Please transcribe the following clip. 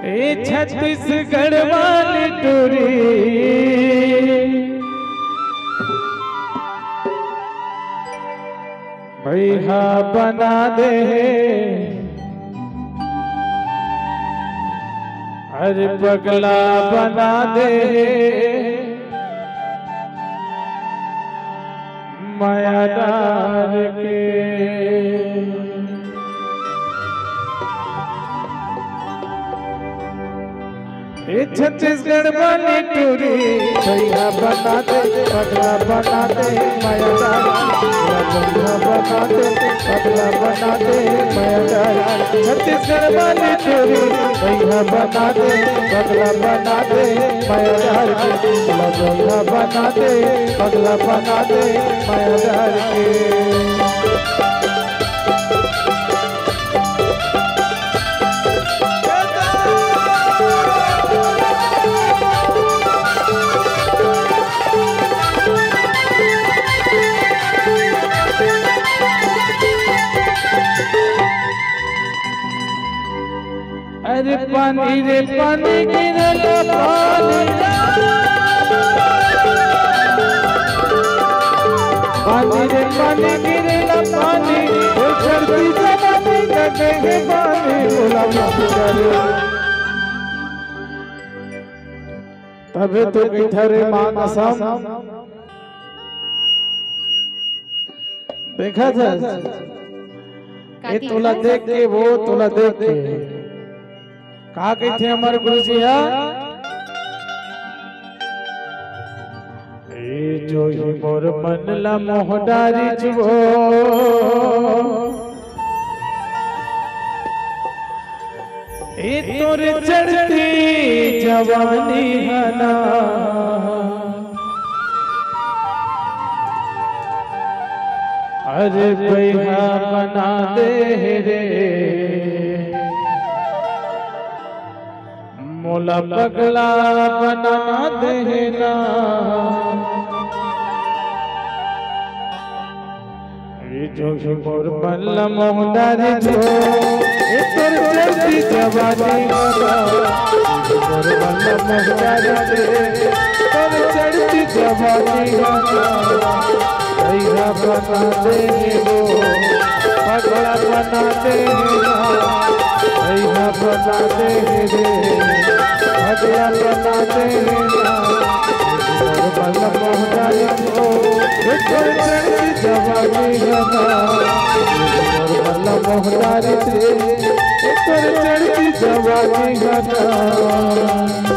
ए छत्तीसगढ़ वाली टोरी भैया बना दे, अरे पगला बना दे, माया डार के। छत्तीसगढ़ वाली टोरी भैया बना दे, पगला बना दे, माया डार, भैया बना दे, पगला बना दे, माया डार। छत्तीसगढ़ वाली टोरी भैया बना दे, पगला बना दे, माया डार के। भैया बना दे, पगला बना दे, माया डार के। अरे पानी रे पानी गिरला पानी, पानी रे पानी गिरला पानी, वो चढ़ती जवानी लगेंगे पानी, बोला तबे तो किधरे मांग सम देखा था। ये तुला देख के वो तुला देख के कहा गई थे हमारे गुरु जी। जो ही मोर मनला मोहडारी जुओ, तोरे चढ़ती जवानी हना, अरे भैया बना दे रे, मोला पगला बना देना। जो मोर बल्ला मोहदारी जो तोर चढ़ती जवानी, मोर बल्ला मोहदारी तोर चढ़ती जवानी, भैया बना दे वो, पगला बना देना, भैया बना दे रे, भगला बना देना। बल्ला मोहदारी को चढ़ती जवानी बना, बल्ला मोहदारी से चढ़ती जवानी बना।